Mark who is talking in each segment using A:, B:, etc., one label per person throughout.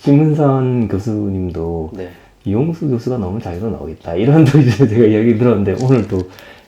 A: 신문선 교수님도
B: 네.
A: 이용수 교수가 너무 잘도 나오겠다 이런 또 이제 제가 이야기 들었는데 오늘 또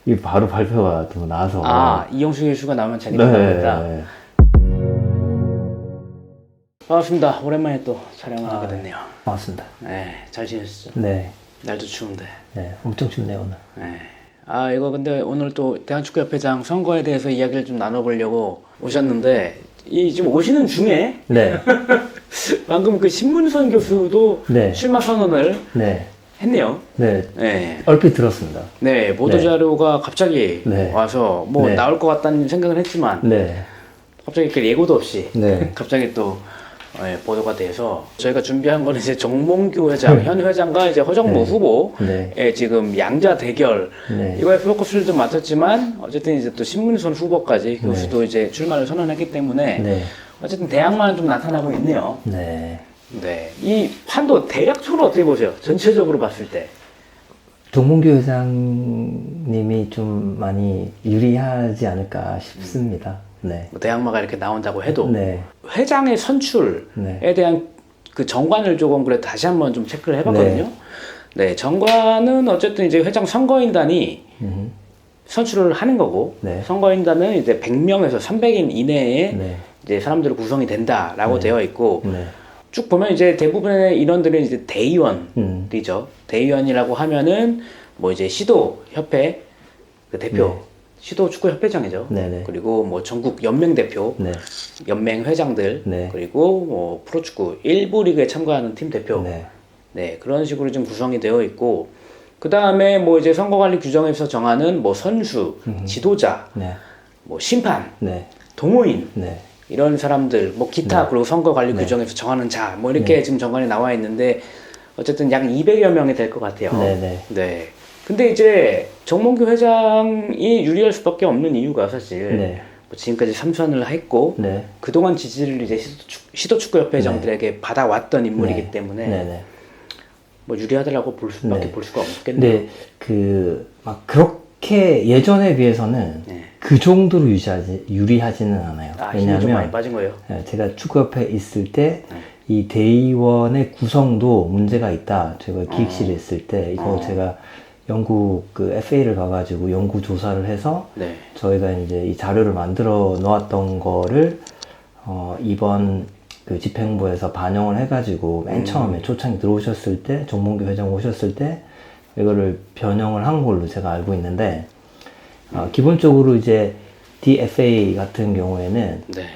A: 이 바로 발표가 또 나와서
B: 아, 이용수 교수가 나오면 자기가
A: 네.
B: 나오겠다. 반갑습니다. 오랜만에 또 촬영을 하게 됐네요.
A: 고맙습니다.
B: 네, 잘 지내셨죠?
A: 네,
B: 날도 추운데.
A: 네, 엄청 춥네요 오늘.
B: 네. 아, 이거 근데 오늘 또 대한축구협회장 선거에 대해서 이야기를 좀 나눠보려고 오셨는데, 이 지금 오시는 중에
A: 네,
B: 방금 그 신문선 교수도
A: 네.
B: 출마 선언을
A: 네,
B: 했네요.
A: 네,
B: 네.
A: 얼핏 들었습니다.
B: 네, 보도자료가 갑자기
A: 네.
B: 와서 뭐
A: 네.
B: 나올 것 같다는 생각을 했지만,
A: 네,
B: 갑자기 그 예고도 없이
A: 네.
B: 갑자기 또 보도가 돼서 저희가 준비한 거는 이제 정몽규 회장, 현 회장과 이제 허정무
A: 네.
B: 후보의
A: 네.
B: 지금 양자 대결
A: 네.
B: 이거에 포커스를 좀 맞췄지만 어쨌든 이제 또 신문선 후보까지 교수도 이제 출마를 선언했기 때문에
A: 네,
B: 어쨌든 대항마는 좀 나타나고 있네요.
A: 네.
B: 네, 이 판도 대략적으로 어떻게 보세요? 전체적으로 봤을 때.
A: 정몽규 회장님이 좀 많이 유리하지 않을까 싶습니다. 네,
B: 뭐 대항마가 이렇게 나온다고 해도
A: 네,
B: 회장의 선출에
A: 네.
B: 대한 그 정관을 조금 그래 다시 한번 좀 체크를 해봤거든요. 네, 정관은 어쨌든 이제 회장 선거인단이 선출을 하는 거고,
A: 네.
B: 선거인단은 이제 100명에서 300인 이내에
A: 네,
B: 이제 사람들로 구성이 된다라고
A: 네.
B: 되어 있고,
A: 네,
B: 쭉 보면 이제 대부분의 인원들은 이제 대의원이죠. 대의원이라고 하면은 뭐 이제 시도협회 그 대표,
A: 네.
B: 시도축구협회장이죠.
A: 네, 네.
B: 그리고 뭐 전국 연맹 대표,
A: 네,
B: 연맹 회장들,
A: 네.
B: 그리고 뭐 프로축구 일부 리그에 참가하는 팀 대표,
A: 네,
B: 네, 그런 식으로 좀 구성이 되어 있고, 그 다음에 뭐 이제 선거관리 규정에서 정하는 뭐 선수, 지도자,
A: 네,
B: 뭐 심판,
A: 네,
B: 동호인,
A: 네,
B: 이런 사람들, 뭐 기타,
A: 네.
B: 그리고 선거관리
A: 네.
B: 규정에서 정하는 자, 뭐 이렇게
A: 네.
B: 지금 정관이 나와 있는데, 어쨌든 약 200여 명이 될 것 같아요.
A: 네, 네.
B: 네. 근데 이제 정몽규 회장이 유리할 수밖에 없는 이유가 사실,
A: 네.
B: 뭐 지금까지 3선을 했고,
A: 네.
B: 그동안 지지를 이제 시도축구협회장들에게 받아왔던 인물이기
A: 네.
B: 때문에
A: 네, 네.
B: 뭐 유리하다라고 볼 수밖에
A: 네.
B: 볼 수가 없겠네요.
A: 근데 막 그렇게 예전에 비해서는
B: 네.
A: 그 정도로 유리하지는 않아요.
B: 아, 힘이 좀 많이
A: 왜냐하면
B: 빠진 거예요.
A: 제가 축구협회에 있을 때
B: 네.
A: 이 대의원의 구성도 문제가 있다. 제가 기획실에 있을 때 이거 제가 영국 그 FA를 가가지고 연구 조사를 해서
B: 네.
A: 저희가 이제 이 자료를 만들어 놓았던 거를 이번 그 집행부에서 반영을 해가지고 맨 처음에 초창기 들어오셨을 때 정몽규 회장 오셨을 때 이거를 변형을 한 걸로 제가 알고 있는데 기본적으로 이제 DFA 같은 경우에는
B: 네.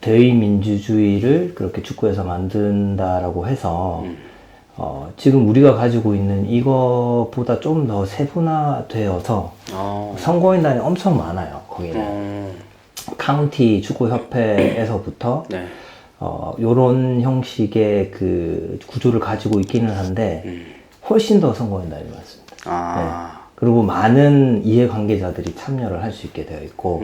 A: 대의 민주주의를 그렇게 축구에서 만든다라고 해서 지금 우리가 가지고 있는 이거보다 좀 더 세분화되어서 선거인단이 엄청 많아요. 거기는 카운티 축구협회에서부터
B: 네.
A: 요런 형식의 그 구조를 가지고 있기는 한데 훨씬 더 선거인단이 많습니다.
B: 아.
A: 그리고 많은 이해관계자들이 참여를 할 수 있게 되어 있고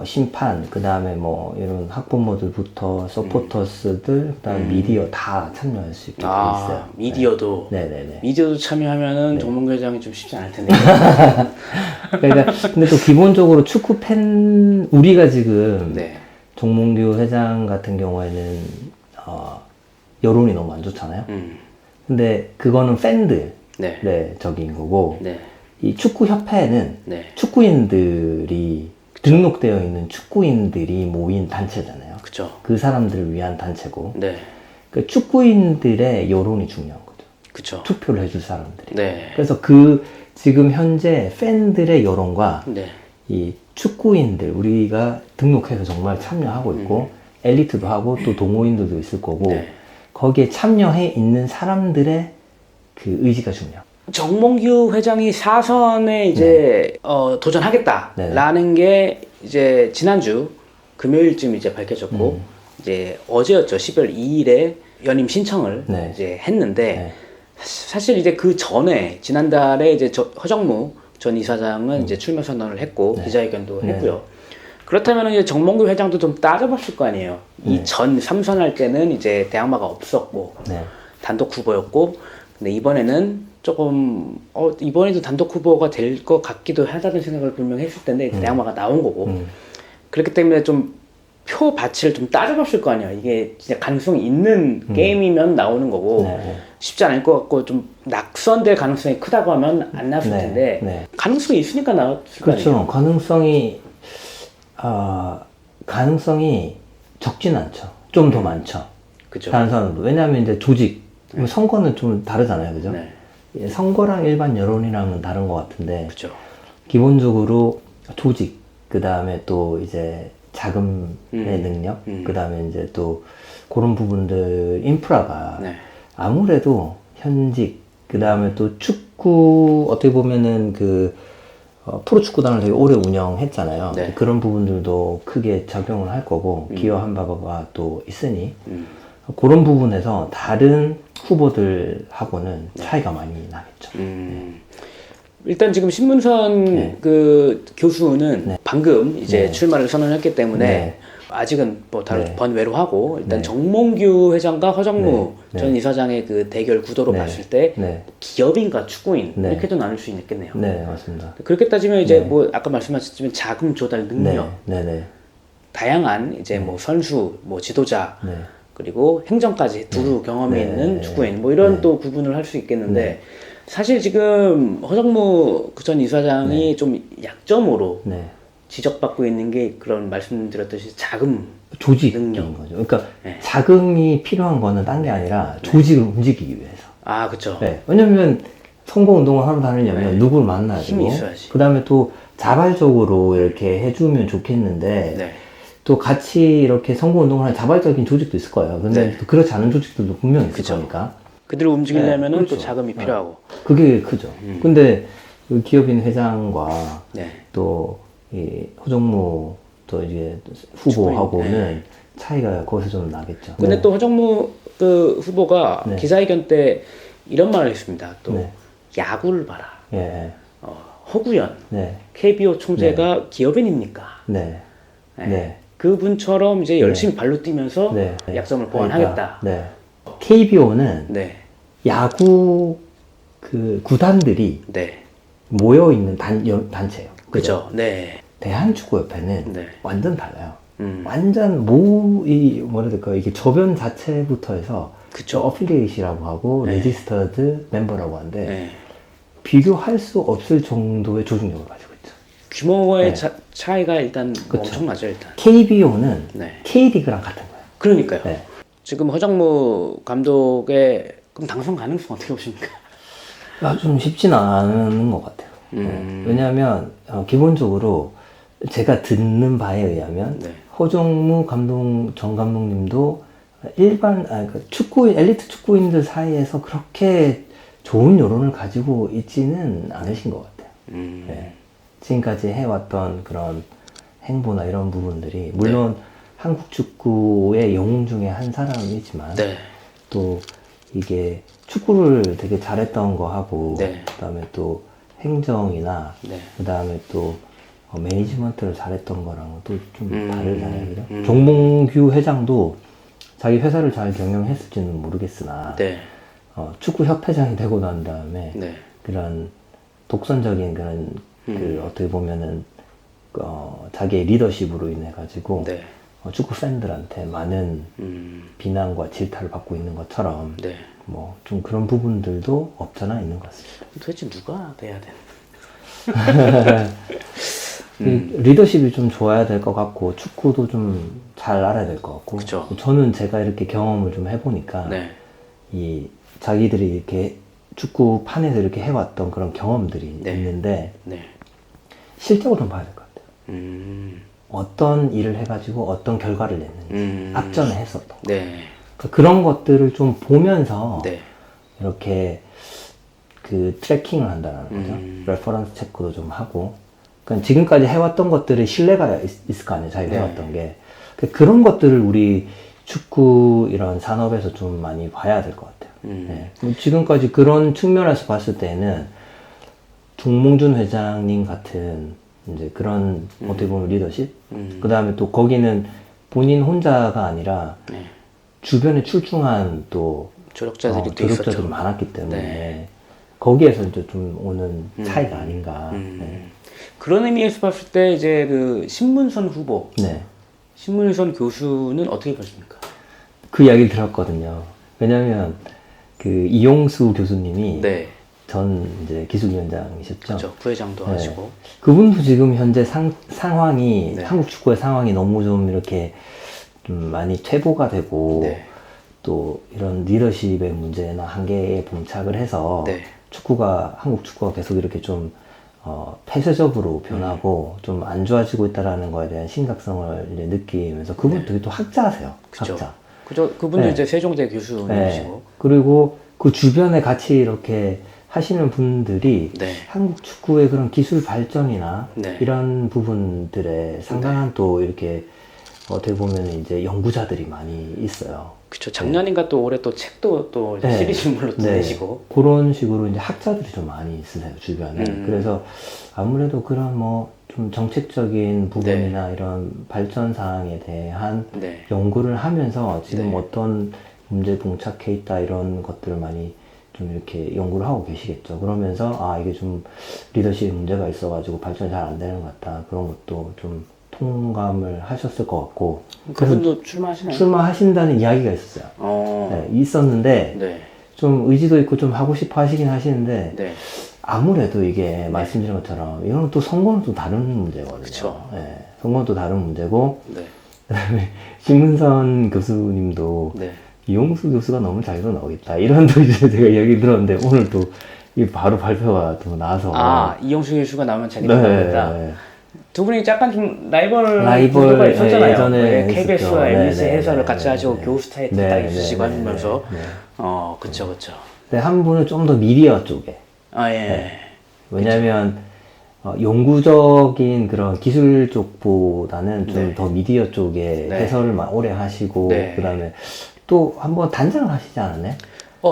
A: 심판, 그 다음에 뭐 이런 학부모들부터 서포터스들, 그 다음에 미디어 다 참여할 수 있게 되어 있어요.
B: 미디어도.
A: 네네네.
B: 미디어도 참여하면은 정몽규 회장이 좀 쉽지 않을 텐데.
A: 그러니까 근데 또 기본적으로 축구 팬 우리가 지금
B: 네.
A: 정몽규 회장 같은 경우에는 여론이 너무 안 좋잖아요. 근데 그거는 팬들의
B: 네.
A: 적인 거고
B: 네.
A: 이 축구협회는
B: 네.
A: 축구인들이 등록되어 있는 축구인들이 모인 단체잖아요.
B: 그쵸.
A: 그 사람들을 위한 단체고
B: 네.
A: 그 축구인들의 여론이 중요한 거죠.
B: 그쵸.
A: 투표를 해줄 사람들이.
B: 네.
A: 그래서 지금 현재 팬들의 여론과
B: 네.
A: 이 축구인들 우리가 등록해서 정말 참여하고 있고 엘리트도 하고 또 동호인들도 있을 거고
B: 네.
A: 거기에 참여해 있는 사람들의 그 의지가 중요해요.
B: 정몽규 회장이 4선에 이제 도전하겠다라는 게 이제 지난주 금요일쯤 이제 밝혀졌고 이제 어제였죠. 12월 2일에 연임 신청을
A: 네.
B: 이제 했는데
A: 네.
B: 사실 이제 그 전에 지난달에 이제 허정무 전 이사장은 이제 출마 선언을 했고 기자회견도 했고요. 그렇다면 이제 정몽규 회장도 좀 따져봤을 거 아니에요. 이 전 3선 할 때는 이제 대항마가 없었고 단독 후보였고, 근데 이번에는 조금 이번에도 단독 후보가 될 것 같기도 하다는 생각을 분명히 했을 텐데 대항마가 나온 거고 그렇기 때문에 좀 표 가치를 좀 따져봤을 거 아니야. 이게 진짜 가능성이 있는 게임이면 나오는 거고
A: 네.
B: 쉽지 않을 것 같고 좀 낙선될 가능성이 크다고 하면 안 나왔을
A: 네.
B: 텐데
A: 네.
B: 가능성이 있으니까 나왔을 거 아니에요.
A: 그렇죠. 가능성이 적진 않죠. 좀 더 많죠.
B: 그죠.
A: 다른 사람도. 왜냐하면 이제 조직, 선거는 좀 다르잖아요. 그죠?
B: 네.
A: 예, 선거랑 일반 여론이랑은 다른 것 같은데,
B: 그죠.
A: 기본적으로 조직, 그 다음에 또 이제 자금의 능력, 그 다음에 이제 또 그런 부분들, 인프라가
B: 네.
A: 아무래도 현직, 그 다음에 또 축구, 어떻게 보면은 프로축구단을 되게 오래 운영했잖아요.
B: 네.
A: 그런 부분들도 크게 작용을 할 거고, 기여한 바가 또 있으니, 그런 부분에서 다른 후보들하고는 차이가 많이 나겠죠.
B: 일단 지금 신문선
A: 네.
B: 그 교수는
A: 네.
B: 방금 이제
A: 네.
B: 출마를 선언했기 때문에
A: 네.
B: 아직은 뭐
A: 네.
B: 번외로 하고 일단
A: 네.
B: 정몽규 회장과 허정무
A: 네.
B: 전
A: 네.
B: 이사장의 그 대결 구도로
A: 네.
B: 봤을 때
A: 네.
B: 기업인과 축구인
A: 네.
B: 이렇게도 나눌 수 있겠네요.
A: 네, 맞습니다.
B: 그렇게 따지면 이제
A: 네.
B: 뭐 아까 말씀하셨지만 자금 조달 능력,
A: 네, 네,
B: 다양한 이제 뭐 선수, 뭐 지도자
A: 네.
B: 그리고 행정까지 두루 경험이
A: 네.
B: 있는 축구인 뭐 이런
A: 네.
B: 또 구분을 할 수 있겠는데
A: 네.
B: 사실 지금 허정무 전 이사장이 좀 약점으로
A: 네.
B: 지적받고 있는 게 그런 말씀드렸듯이 자금
A: 조직인
B: 능력.
A: 거죠. 그러니까
B: 네.
A: 자금이 필요한 거는 딴 게 아니라 조직을 움직이기 위해서.
B: 아 그쵸.
A: 네. 왜냐면 선거운동을 하러 다니려면
B: 네.
A: 누구를 만나야 되고,
B: 힘이 있어야지.
A: 그 다음에 또 자발적으로 이렇게 해주면 좋겠는데,
B: 네.
A: 또 같이 이렇게 선거운동을 하는 자발적인 조직도 있을 거예요. 근데
B: 네.
A: 또 그렇지 않은 조직들도 분명히 있을
B: 그쵸.
A: 거니까.
B: 그들을 움직이려면은
A: 네, 그렇죠.
B: 또 자금이 필요하고.
A: 그게 크죠. 근데 그 기업인 회장과
B: 네.
A: 또 이 허정무 또 이제 후보하고는
B: 네.
A: 차이가 거기서 좀 나겠죠.
B: 근데
A: 네.
B: 또 허정무 그 후보가
A: 네.
B: 기자회견 때 이런 말을 했습니다. 또
A: 네.
B: 야구를 봐라.
A: 예,
B: 허구현
A: 네,
B: KBO 총재가 기업인입니까?
A: 네,
B: 네.
A: 네.
B: 그분처럼 이제 열심히 발로 뛰면서
A: 네.
B: 약점을 보완하겠다.
A: 네. KBO는
B: 네.
A: 야구 그 구단들이
B: 네.
A: 모여 있는 단체예요.
B: 그죠. 네.
A: 대한축구협회는
B: 네.
A: 완전 달라요.
B: 음.
A: 완전 뭐라 될까 이게 저변 자체부터 해서
B: 그쵸.
A: 어필리에이시라고 하고
B: 네.
A: 레지스터드 멤버라고 하는데
B: 네.
A: 비교할 수 없을 정도의 조직력을 가지고 있죠.
B: 규모의
A: 네.
B: 차이가 일단
A: 그쵸.
B: 엄청나죠, 일단.
A: KBO는
B: 네.
A: K리그랑 같은 거예요.
B: 그러니까요.
A: 네.
B: 지금 허정무 감독의 그럼 당선 가능성 어떻게 보십니까?
A: 좀 쉽지는 않은 것 같아요. 네. 왜냐하면 기본적으로 제가 듣는 바에 의하면
B: 네.
A: 허정무 전 감독님도 엘리트 축구인들 사이에서 그렇게 좋은 여론을 가지고 있지는 않으신 것 같아요. 네. 지금까지 해왔던 그런 행보나 이런 부분들이 물론 한국 축구의 영웅 중에 한 사람이지만
B: 네.
A: 또 이게 축구를 되게 잘했던 거 하고
B: 네.
A: 그다음에 또 행정이나
B: 네.
A: 그다음에 또 매니지먼트를 잘했던 거랑은 또 좀 다르잖아요. 그죠?
B: 음.
A: 정몽규 회장도 자기 회사를 잘 경영했을지는 모르겠으나
B: 네.
A: 축구 협회장이 되고 난 다음에
B: 네.
A: 그런 독선적인 그런 그 어떻게 보면은 자기의 리더십으로 인해 가지고
B: 네.
A: 축구 팬들한테 많은 비난과 질타를 받고 있는 것처럼
B: 네.
A: 뭐 좀 그런 부분들도 없잖아 있는 것 같습니다.
B: 도대체 누가 돼야 되나?
A: 이 리더십이 좀 좋아야 될 것 같고 축구도 좀 잘 알아야 될 것 같고
B: 그쵸.
A: 저는 제가 이렇게 경험을 좀 해보니까
B: 네.
A: 이 자기들이 이렇게 축구판에서 이렇게 해왔던 그런 경험들이
B: 네.
A: 있는데
B: 네.
A: 실적을 좀 봐야 될 것 같아요.
B: 음.
A: 어떤 일을 해가지고 어떤 결과를 냈는지 앞전에 했었던 거.
B: 네.
A: 그런 것들을 좀 보면서
B: 네.
A: 이렇게 그 트래킹을 한다는 거죠. 레퍼런스 체크도 좀 하고. 그러니까 지금까지 해왔던 것들이 신뢰가 있을 거 아니에요. 자기가
B: 네.
A: 해왔던 게. 그런 것들을 우리 축구 이런 산업에서 좀 많이 봐야 될 것 같아요. 네. 지금까지 그런 측면에서 봤을 때는 정몽준 회장님 같은 이제 그런 어떻게 보면 리더십. 그 다음에 또 거기는 본인 혼자가 아니라
B: 네.
A: 주변에 출중한 또
B: 조력자들이 또
A: 조력자들이
B: 있었죠.
A: 많았기 때문에
B: 네.
A: 거기에서 이제 좀 오는 차이가 아닌가. 네.
B: 그런 의미에서 봤을 때 이제 그 신문선 후보
A: 네.
B: 신문선 교수는 어떻게 보십니까?
A: 그 이야기를 들었거든요. 왜냐하면 그 이용수 교수님이
B: 네.
A: 전 이제 기술위원장이셨죠.
B: 그렇죠. 부회장도
A: 네.
B: 하시고.
A: 그분도 지금 현재 상황이
B: 네.
A: 한국 축구의 상황이 너무 좀 이렇게 좀 많이 퇴보가 되고
B: 네.
A: 또 이런 리더십의 문제나 한계에 봉착을 해서
B: 네.
A: 한국 축구가 계속 이렇게 좀 폐쇄적으로 변하고 좀 안 좋아지고 있다라는 거에 대한 심각성을 이제 느끼면서 그분 되게 또 학자세요.
B: 그쵸.
A: 학자.
B: 그분도
A: 네.
B: 이제 세종대 교수님이시고.
A: 네. 그리고 그 주변에 같이 이렇게 하시는 분들이
B: 네.
A: 한국 축구의 그런 기술 발전이나
B: 네.
A: 이런 부분들에 상당한 또 이렇게 어떻게 보면 이제 연구자들이 많이 있어요.
B: 그쵸. 작년인가 또 올해 또 책도 또
A: 네.
B: 시리즈물로 또
A: 네.
B: 내시고.
A: 그런 식으로 이제 학자들이 좀 많이 있으세요, 주변에. 그래서 아무래도 그런 뭐 좀 정책적인 부분이나 이런 발전 사항에 대한
B: 네.
A: 연구를 하면서 지금
B: 네.
A: 어떤 문제에 봉착해 있다 이런 것들을 많이 좀 이렇게 연구를 하고 계시겠죠. 그러면서 이게 좀 리더십 문제가 있어가지고 발전이 잘 안 되는 것 같다. 그런 것도 좀 통감을 하셨을 것 같고.
B: 그분도 출마하시나요?
A: 출마하신다는 이야기가 있었어요. 네, 있었는데
B: 네.
A: 좀 의지도 있고 좀 하고 싶어 하시긴 하시는데
B: 네.
A: 아무래도 이게 말씀드린 것처럼 이건 또 선거는 또 다른 문제거든요.
B: 그쵸.
A: 네, 선거는 또 다른 문제고
B: 네.
A: 그다음에 신문선 교수님도
B: 네.
A: 이용수 교수가 너무 자기도 나오겠다 이런 또 이제 제가 이야기 들었는데 오늘 또 이 바로 발표가 또 나서
B: 이용수 교수가 나오면 자기도
A: 네,
B: 나오겠다.
A: 네.
B: 두 분이 약간 좀 라이벌 구도가 있었잖아요.
A: 예전에
B: KBS와
A: 있었죠.
B: MBC
A: 네, 네,
B: 해설을
A: 네,
B: 같이
A: 네,
B: 하시고
A: 네.
B: 교수 타이틀
A: 네,
B: 딱
A: 네,
B: 있으시고
A: 네,
B: 하시면서
A: 네, 네.
B: 그쵸 그쵸.
A: 근데 한 분은 좀 더 미디어 쪽에
B: 예.
A: 네. 왜냐하면 연구적인 그런 기술 쪽보다는 좀
B: 네.
A: 더 미디어 쪽에
B: 네.
A: 해설을 오래 하시고
B: 네.
A: 그다음에 또 한번 단장을 하시지 않았나요?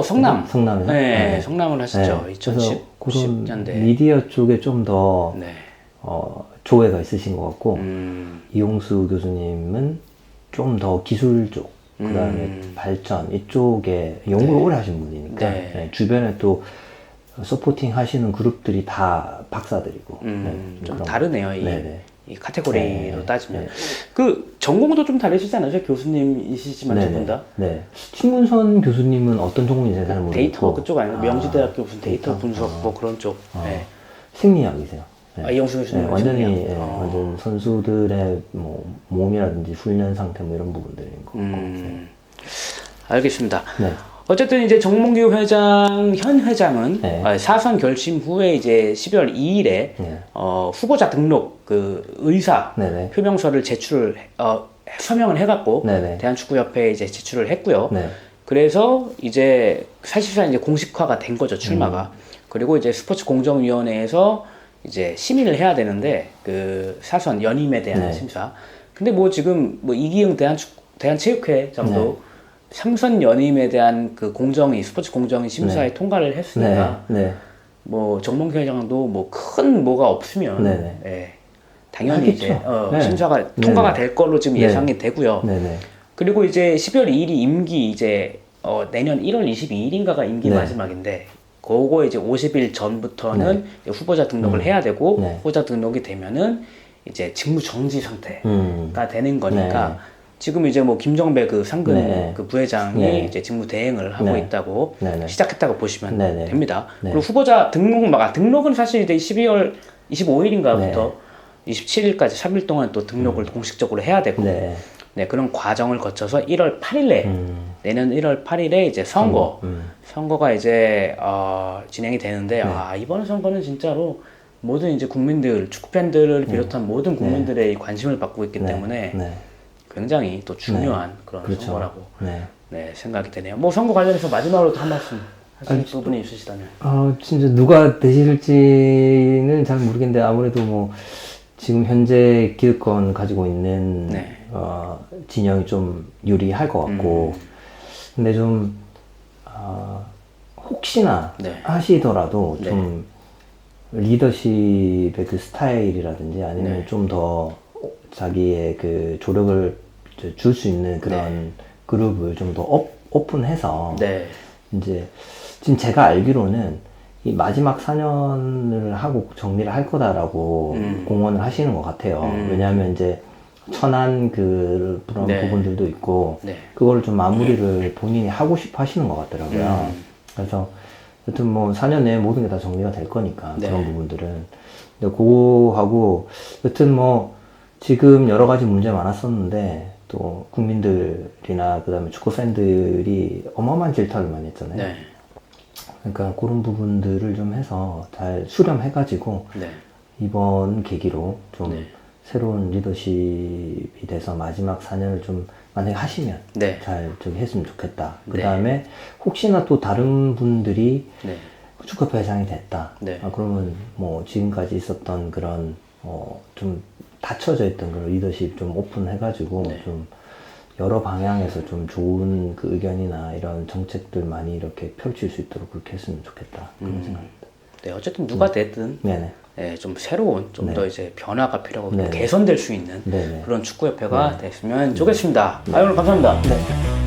B: 성남.
A: 성남에서?
B: 네, 성남을 하시죠.
A: 네. 그래서 그런
B: 2010년대.
A: 미디어 쪽에 좀 더
B: 네.
A: 조예가 있으신 것 같고
B: 이용수
A: 이용수 교수님은 좀 더 기술 쪽 그다음에 발전 이쪽에 연구를 오래 하신 분이니까
B: 네.
A: 네, 주변에 또 서포팅 하시는 그룹들이 다 박사들이고
B: 좀
A: 그런
B: 다르네요.
A: 네네.
B: 이 카테고리로
A: 네.
B: 따지면
A: 네.
B: 그 전공도 좀 다르시잖아요. 교수님이시지만 두
A: 네네.
B: 분 다.
A: 네. 신문선 교수님은 어떤 전공인지 잘 모르겠고
B: 데이터 그쪽 아니에요? 명지대학교 무슨 데이터
A: 데이터?
B: 분석 뭐 그런 쪽. 네.
A: 심리학이세요. 네.
B: 이용수 교수님
A: 네, 완전히
B: 심리학.
A: 완전 선수들의 뭐 몸이라든지 훈련 상태 뭐 이런 부분들인 거.
B: 알겠습니다.
A: 네.
B: 어쨌든 이제 정몽규 현 회장은
A: 네.
B: 사선 결심 후에 이제 12월 2일에
A: 네.
B: 후보자 등록 그 의사
A: 네네.
B: 표명서를 제출을 서명을 해갖고
A: 네네.
B: 대한축구협회에 이제 제출을 했고요.
A: 네.
B: 그래서 이제 사실상 이제 공식화가 된 거죠, 출마가. 그리고 이제 스포츠 공정위원회에서 이제 심의를 해야 되는데 그 사선 연임에 대한
A: 네.
B: 심사. 근데 뭐 지금 뭐 이기흥 대한체육회장도 삼선 연임에 대한 그 스포츠 공정위 심사에 통과를 했으니까
A: 네.
B: 뭐 정몽규 회장도 뭐 큰 뭐가 없으면
A: 네네.
B: 예, 당연히
A: 하겠죠.
B: 이제
A: 네.
B: 심사가 통과가
A: 네네.
B: 될 걸로 지금
A: 네.
B: 예상이 되고요.
A: 네네.
B: 그리고 이제 12월 2일이 임기 이제 내년 1월 22일인가가 임기
A: 네.
B: 마지막인데 그거 이제 50일 전부터는 이제 후보자 등록을 해야 되고
A: 네.
B: 후보자 등록이 되면은 이제 직무 정지 상태가
A: 음.
B: 되는 거니까
A: 네.
B: 지금 이제 뭐 김정배 그 상근
A: 네.
B: 그 부회장이
A: 네.
B: 이제 직무 대행을 하고
A: 네.
B: 있다고
A: 네네.
B: 시작했다고 보시면
A: 네네.
B: 됩니다.
A: 네.
B: 그리고 후보자 등록은 사실 이제 12월 25일인가부터 27일까지 3일 동안 또 등록을 공식적으로 해야 되고
A: 네.
B: 네, 그런 과정을 거쳐서 1월 8일에 내년 1월 8일에 이제 선거가 이제 진행이 되는데 이번 선거는 진짜로 모든 이제 국민들 축구 팬들을 비롯한 모든 국민들의 관심을 받고 있기 때문에
A: 네.
B: 굉장히 또 중요한 그런
A: 그렇죠.
B: 선거라고
A: 네.
B: 생각이 되네요. 뭐 선거 관련해서 마지막으로 또 한 말씀 하실 부분이 있으시다면.
A: 진짜 누가 되실지는 잘 모르겠는데 아무래도 뭐 지금 현재 기득권 가지고 있는
B: 네.
A: 진영이 좀 유리할 것 같고 근데 좀 혹시나
B: 네.
A: 하시더라도
B: 네.
A: 좀 리더십의 그 스타일이라든지 아니면
B: 네.
A: 좀 더 자기의 그 조력을 줄 수 있는 그런 그룹을 좀 더 오픈해서
B: 네.
A: 이제 지금 제가 알기로는 이 마지막 4년을 하고 정리를 할 거다라고 공언을 하시는 것 같아요. 왜냐하면 이제 천한 그런
B: 네.
A: 부분들도 있고
B: 네.
A: 그걸 좀 마무리를 본인이 하고 싶어 하시는 것 같더라고요. 그래서 여튼 뭐 4년 내에 모든 게 다 정리가 될 거니까
B: 네.
A: 그런 부분들은. 근데 그거하고 여튼 뭐 지금 여러 가지 문제 많았었는데 또 국민들이나 그다음에 축구 팬들이 어마어마한 질타를 많이 했잖아요.
B: 네.
A: 그러니까 그런 부분들을 좀 해서 잘 수렴해가지고
B: 네.
A: 이번 계기로 좀
B: 네.
A: 새로운 리더십이 돼서 마지막 4년을 좀 만약에 하시면
B: 네.
A: 잘 좀 했으면 좋겠다. 그
B: 네.
A: 다음에 혹시나 또 다른 분들이
B: 네.
A: 축구협회 회장이 됐다.
B: 네.
A: 그러면 뭐 지금까지 있었던 그런 좀 닫혀져 있던 그런 리더십 좀 오픈해가지고
B: 네.
A: 좀 여러 방향에서 좀 좋은 그 의견이나 이런 정책들 많이 이렇게 펼칠 수 있도록 그렇게 했으면 좋겠다. 그런 생각입니다.
B: 네, 어쨌든 누가 되든
A: 네네.
B: 네, 좀 새로운, 좀
A: 네.
B: 더 이제 변화가 필요하고
A: 네.
B: 개선될 수 있는
A: 네네.
B: 그런 축구협회가 됐으면 좋겠습니다. 아유, 오늘 감사합니다.
A: 네.